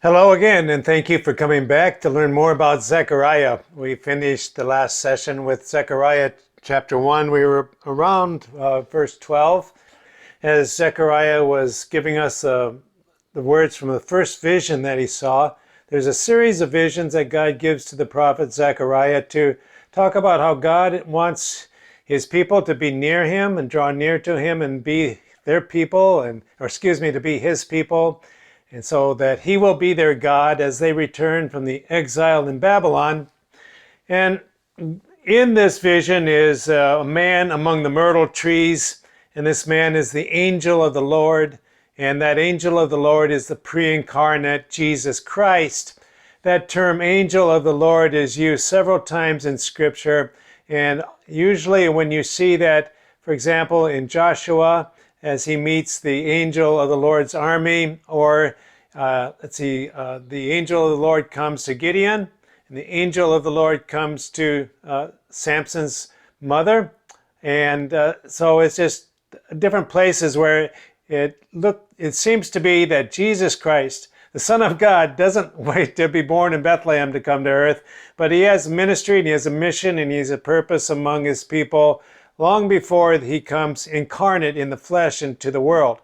Hello again, and thank you for coming back to learn more about Zechariah. We finished the last session with Zechariah chapter 1. We were around verse 12 as Zechariah was giving us the words from the first vision that he saw. There's a series of visions that God gives to the prophet Zechariah to talk about how God wants his people to be near him and draw near to him and be their people, to be his people. And so that he will be their God as they return from the exile in Babylon. And in this vision is a man among the myrtle trees. And this man is the angel of the Lord. And that angel of the Lord is the pre-incarnate Jesus Christ. That term angel of the Lord is used several times in Scripture. And usually when you see that, for example, in Joshua, as he meets the angel of the Lord's army, or the angel of the Lord comes to Gideon, and the angel of the Lord comes to Samson's mother. And so it's just different places where it seems to be that Jesus Christ, the Son of God, doesn't wait to be born in Bethlehem to come to earth, but he has ministry and he has a mission and he has a purpose among his people long before he comes incarnate in the flesh into the world.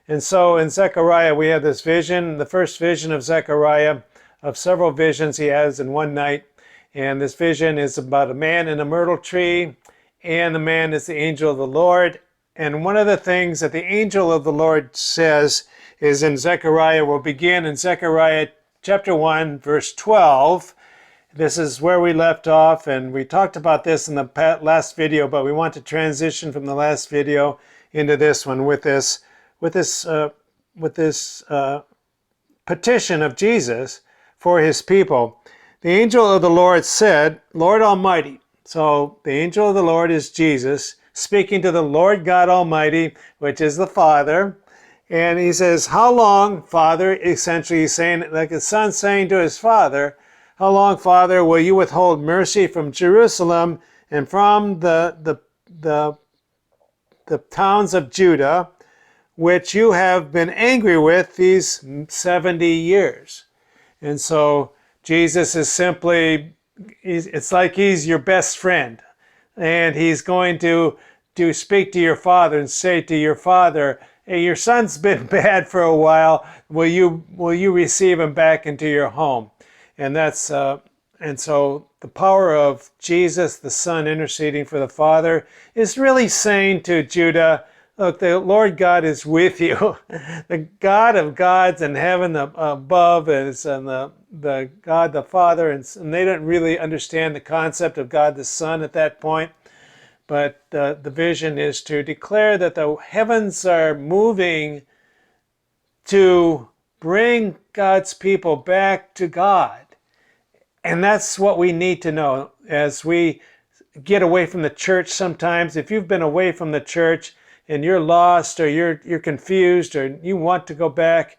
And so in Zechariah, we have this vision, the first vision of Zechariah, of several visions he has in one night. And this vision is about a man in a myrtle tree, and the man is the angel of the Lord. And one of the things that the angel of the Lord says is in Zechariah, we'll begin in Zechariah chapter 1, verse 12. This is where we left off, and we talked about this in the last video, but we want to transition from the last video into this one with this petition of Jesus for his people. The angel of the Lord said, Lord Almighty. So the angel of the Lord is Jesus speaking to the Lord God Almighty, which is the Father. And he says, how long, Father, essentially he's saying, like a son saying to his father, how long, Father, will you withhold mercy from Jerusalem and from the towns of Judah, which you have been angry with these 70 years? And so Jesus is simply, it's like he's your best friend. And he's going to speak to your father and say to your father, hey, your son's been bad for a while. Will you receive him back into your home? And and so the power of Jesus, the Son, interceding for the Father is really saying to Judah, look, the Lord God is with you. The God of gods in heaven above is and the God the Father, and they didn't really understand the concept of God the Son at that point. But the vision is to declare that the heavens are moving to bring God's people back to God. And that's what we need to know as we get away from the church sometimes. If you've been away from the church and you're lost or you're confused or you want to go back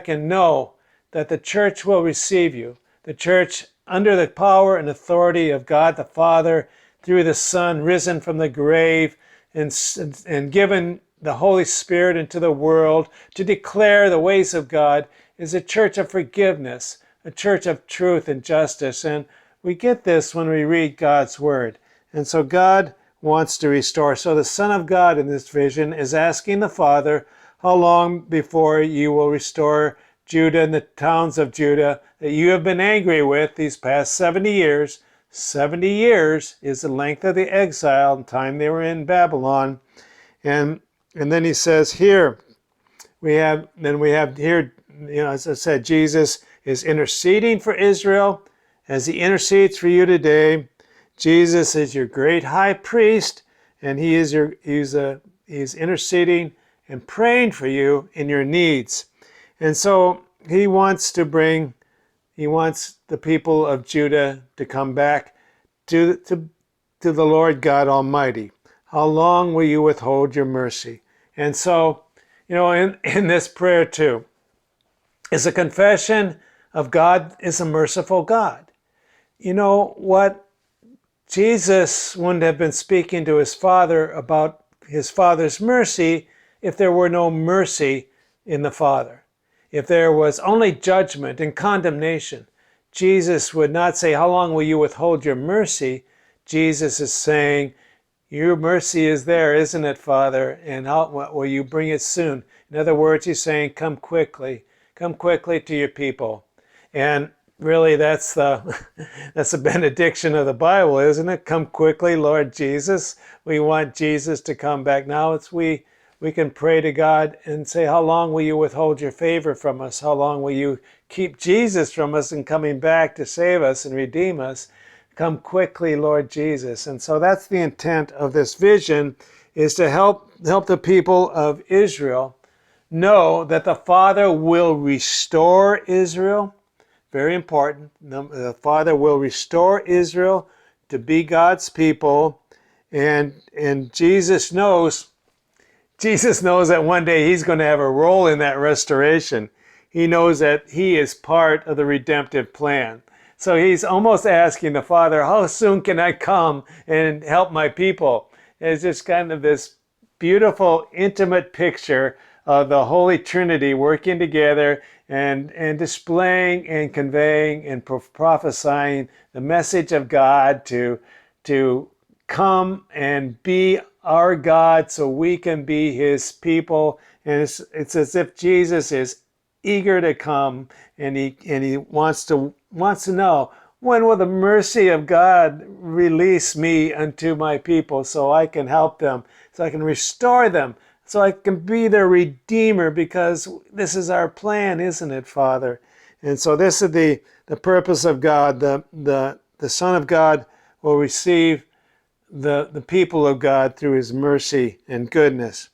and know that the church will receive you. The church, under the power and authority of God the Father, through the Son, risen from the grave and given the Holy Spirit into the world to declare the ways of God, is a church of forgiveness, a church of truth and justice. And we get this when we read God's Word. And so God wants to restore. So the Son of God in this vision is asking the Father, how long before you will restore Judah and the towns of Judah that you have been angry with these past 70 years? 70 years is the length of the exile and time they were in Babylon. And then he says here, we have here, as I said, Jesus is interceding for Israel as he intercedes for you today. Jesus is your great high priest, and he's interceding and praying for you in your needs. And so he wants the people of Judah to come back to the Lord God Almighty. How long will you withhold your mercy? And so, in this prayer too, is a confession of God is a merciful God. You know what? Jesus wouldn't have been speaking to his Father about his Father's mercy if there were no mercy in the Father. if there was only judgment and condemnation, Jesus would not say, how long will you withhold your mercy? Jesus is saying, your mercy is there, isn't it, Father? And will you bring it soon? In other words, he's saying, come quickly. Come quickly to your people. And really, that's the benediction of the Bible, isn't it? Come quickly, Lord Jesus. We want Jesus to come back. Now we can pray to God and say, how long will you withhold your favor from us? How long will you keep Jesus from us and coming back to save us and redeem us? Come quickly, Lord Jesus. And so that's the intent of this vision, is to help the people of Israel know that the Father will restore Israel. Very important. The Father will restore Israel to be God's people. And Jesus knows that one day he's going to have a role in that restoration. He knows that he is part of the redemptive plan. So he's almost asking the Father, how soon can I come and help my people? It's just kind of this beautiful, intimate picture of the Holy Trinity working together and displaying and conveying and prophesying the message of God to come and be our God so we can be his people. And it's as if Jesus is eager to come, and he wants to know, when will the mercy of God release me unto my people so I can help them, so I can restore them, so I can be their Redeemer, because this is our plan, isn't it, Father? And so this is the purpose of God. The Son of God will receive the people of God through his mercy and goodness.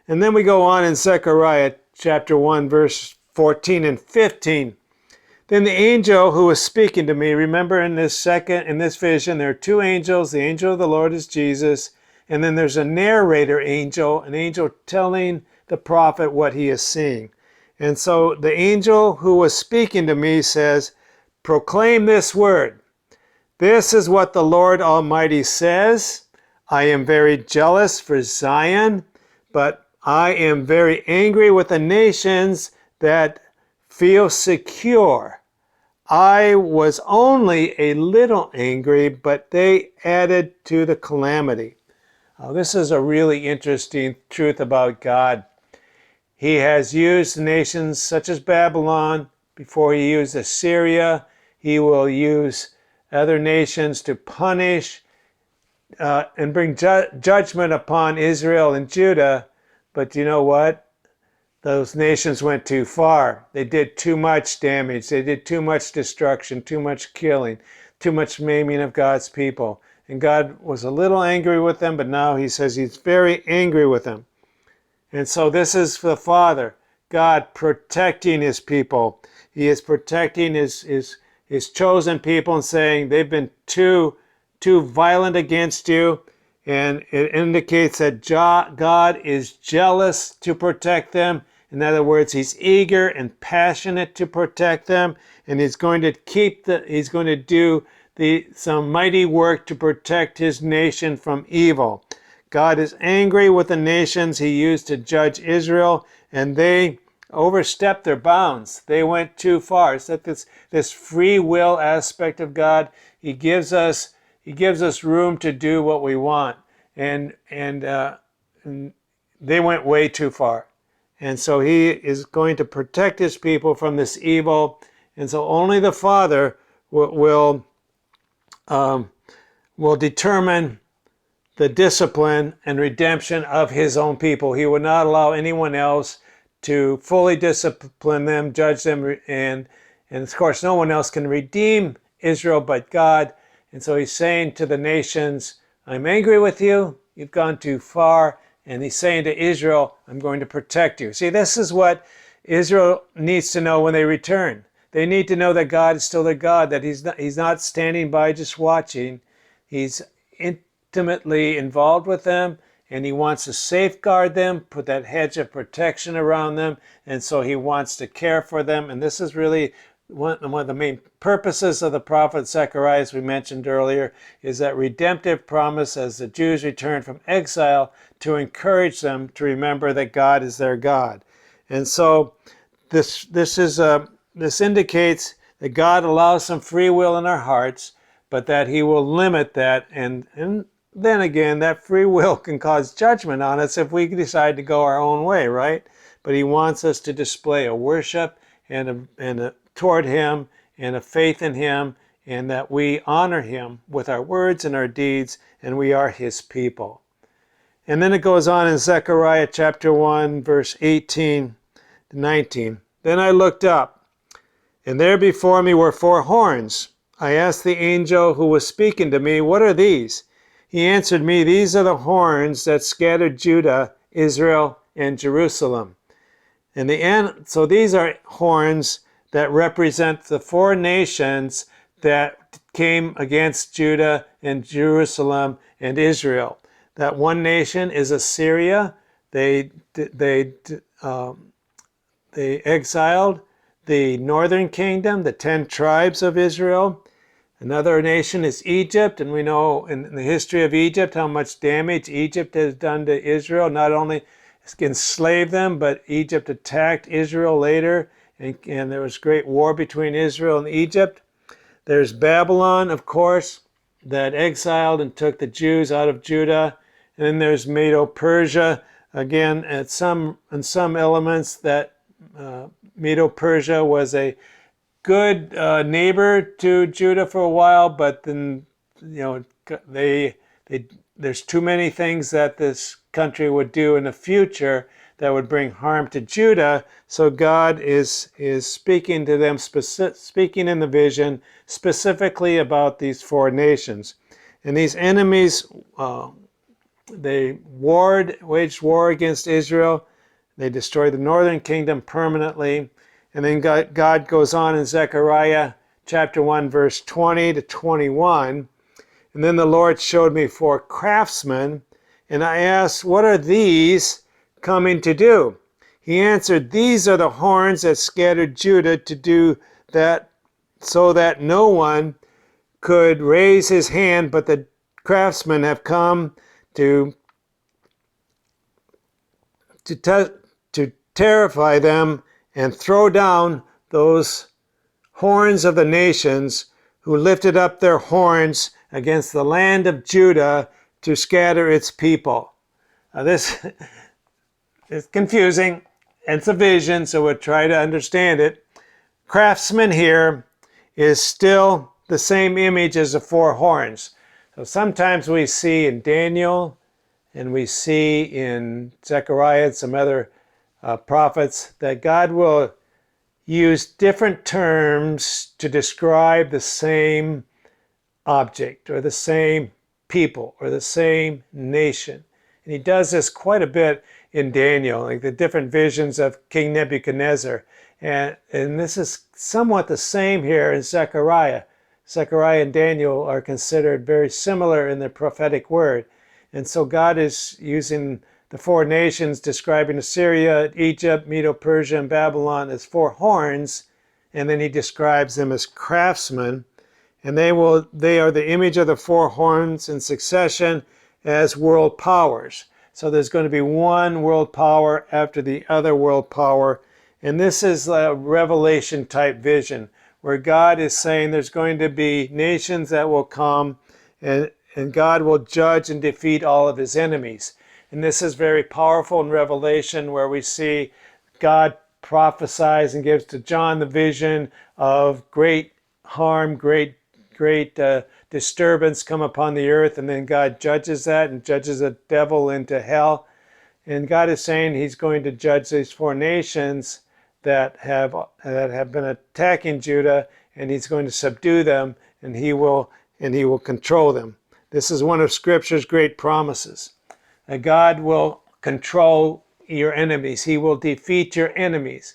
And then we go on in Zechairah chapter 1, verse 14 and 15. Then the angel who was speaking to me, remember in this vision, there are two angels. The angel of the Lord is Jesus, and then there's a narrator angel, an angel telling the prophet what he is seeing. And so the angel who was speaking to me says, proclaim this word. This is what the Lord Almighty says. I am very jealous for Zion, but I am very angry with the nations that feel secure. I was only a little angry, but they added to the calamity. This is a really interesting truth about God. He has used nations such as Babylon. Before he used Assyria, he will use other nations to punish and bring judgment upon Israel and Judah. But you know what? Those nations went too far. They did too much damage. They did too much destruction, too much killing, too much maiming of God's people. And God was a little angry with them, but now he says he's very angry with them. And so this is the Father, God protecting his people. He is protecting his chosen people and saying they've been too violent against you. And it indicates that God is jealous to protect them. In other words, he's eager and passionate to protect them, and he's going to do some mighty work to protect his nation from evil. God is angry with the nations he used to judge Israel, and they overstepped their bounds. They went too far. It's like this free will aspect of God. He gives us room to do what we want, and they went way too far. And so he is going to protect his people from this evil. And so only the Father will determine the discipline and redemption of his own people. He will not allow anyone else to fully discipline them, judge them, and of course no one else can redeem Israel but God. And so he's saying to the nations, I'm angry with you, you've gone too far. And he's saying to Israel, I'm going to protect you. See, this is what Israel needs to know when they return. They need to know that God is still their God, that he's not standing by just watching. He's intimately involved with them, and he wants to safeguard them, put that hedge of protection around them, and so he wants to care for them. And this is really one of the main purposes of the prophet Zechairah, as we mentioned earlier, is that redemptive promise as the Jews return from exile, to encourage them to remember that God is their God. And so this indicates that God allows some free will in our hearts, but that he will limit that, and then again, that free will can cause judgment on us if we decide to go our own way, right? But he wants us to display a worship toward him and a faith in him, and that we honor him with our words and our deeds, and we are his people. And then it goes on in Zechairah chapter 1, verse 18 to 19. Then I looked up, and there before me were 4 horns. I asked the angel who was speaking to me, "What are these?" He answered me, "These are the horns that scattered Judah, Israel, and Jerusalem." So these are horns that represent the 4 nations that came against Judah and Jerusalem and Israel. That one nation is Assyria. They exiled the northern kingdom, the 10 tribes of Israel. Another nation is Egypt, and we know in the history of Egypt how much damage Egypt has done to Israel. Not only enslaved them, but Egypt attacked Israel later, and there was great war between Israel and Egypt. There's Babylon, of course, that exiled and took the Jews out of Judah. And then there's Medo-Persia, again, in some elements that Medo-Persia was a good neighbor to Judah for a while, but then, there's too many things that this country would do in the future that would bring harm to Judah. So God is speaking to them, speaking in the vision, specifically about these 4 nations. And these enemies, they waged war against Israel. They destroyed the northern kingdom permanently. And then God goes on in Zechairah chapter 1, verse 20 to 21. And then the Lord showed me 4 craftsmen, and I asked, "What are these coming to do?" He answered, "These are the horns that scattered Judah to do that, so that no one could raise his hand, but the craftsmen have come to terrify them and throw down those horns of the nations who lifted up their horns against the land of Judah to scatter its people." This is confusing. It's a vision, so we'll try to understand it. Craftsman here is still the same image as the 4 horns. So sometimes we see in Daniel, and we see in Zechairah and some other prophets, that God will use different terms to describe the same object or the same people or the same nation. And he does this quite a bit in Daniel, like the different visions of King Nebuchadnezzar. And this is somewhat the same here in Zechairah. Zechairah and Daniel are considered very similar in the prophetic word. And so God is using the 4 nations, describing Assyria, Egypt, Medo-Persia, and Babylon as 4 horns, and then he describes them as craftsmen. And they are the image of the 4 horns in succession as world powers. So there's going to be one world power after the other world power. And this is a Revelation type vision where God is saying there's going to be nations that will come, and God will judge and defeat all of his enemies. And this is very powerful in Revelation, where we see God prophesies and gives to John the vision of great harm, great disturbance come upon the earth, and then God judges that and judges the devil into hell. And God is saying he's going to judge these 4 nations that have been attacking Judah, and he's going to subdue them, and he will control them. This is one of Scripture's great promises. That God will control your enemies. He will defeat your enemies.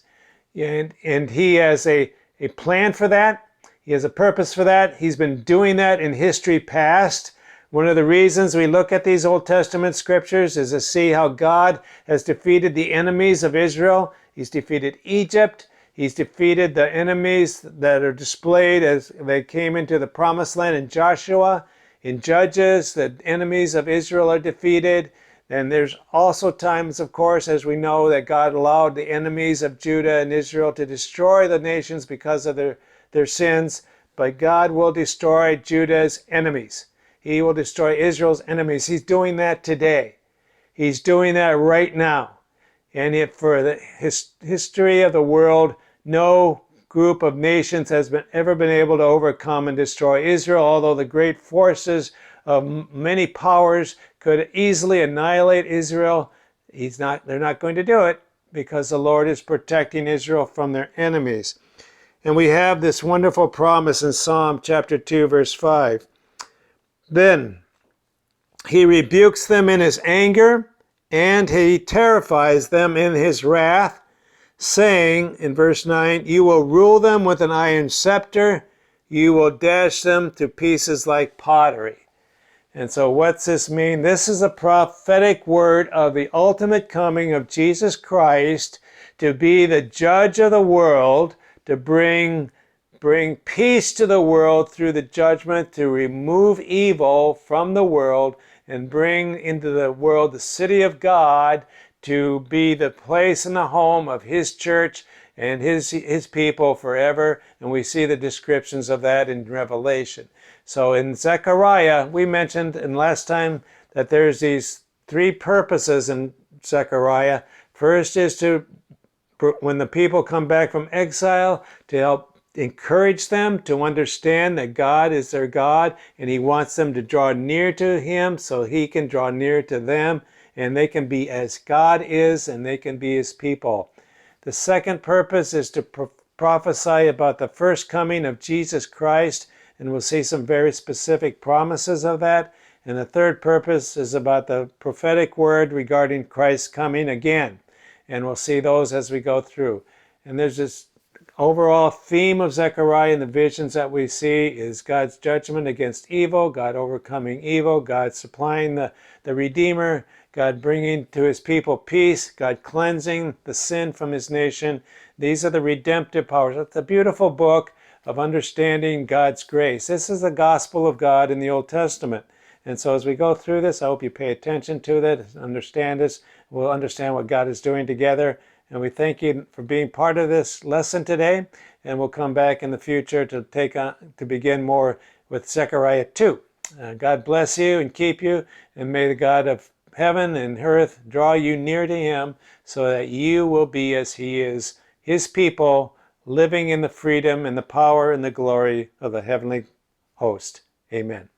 And he has a plan for that. He has a purpose for that. He's been doing that in history past. One of the reasons we look at these Old Testament scriptures is to see how God has defeated the enemies of Israel. He's defeated Egypt. He's defeated the enemies that are displayed as they came into the promised land in Joshua. In Judges, the enemies of Israel are defeated. And there's also times, of course, as we know, that God allowed the enemies of Judah and Israel to destroy the nations because of their sins. But God will destroy Judah's enemies. He will destroy Israel's enemies. He's doing that today. He's doing that right now. And if for the history of the world, no group of nations has ever been able to overcome and destroy Israel, although the great forces of many powers could easily annihilate Israel. They're not going to do it because the Lord is protecting Israel from their enemies. And we have this wonderful promise in Psalm chapter 2, verse 5. Then he rebukes them in his anger, and he terrifies them in his wrath, saying in verse 9, you will rule them with an iron scepter, you will dash them to pieces like pottery. And so what's this mean? This is a prophetic word of the ultimate coming of Jesus Christ to be the judge of the world, to bring peace to the world through the judgment, to remove evil from the world and bring into the world the city of God to be the place and the home of his church and his people forever. And we see the descriptions of that in Revelation. So in Zechairah, we mentioned in last time that there's these three purposes in Zechairah. First is to, when the people come back from exile, to help encourage them to understand that God is their God, and he wants them to draw near to him so he can draw near to them, and they can be as God is, and they can be his people. The second purpose is to prophesy about the first coming of Jesus Christ, and we'll see some very specific promises of that. And the third purpose is about the prophetic word regarding Christ's coming again. And we'll see those as we go through. And there's this overall theme of Zechairah and the visions that we see is God's judgment against evil, God overcoming evil, God supplying the Redeemer, God bringing to his people peace, God cleansing the sin from his nation. These are the redemptive powers. It's a beautiful book of understanding God's grace. This is the gospel of God in the Old Testament. And so as we go through this, I hope you pay attention to that, understand this. We'll understand what God is doing together. And we thank you for being part of this lesson today. And we'll come back in the future to begin more with Zechairah 2. God bless you and keep you. And may the God of heaven and earth draw you near to him so that you will be as he is, his people, living in the freedom and the power and the glory of the heavenly host. Amen.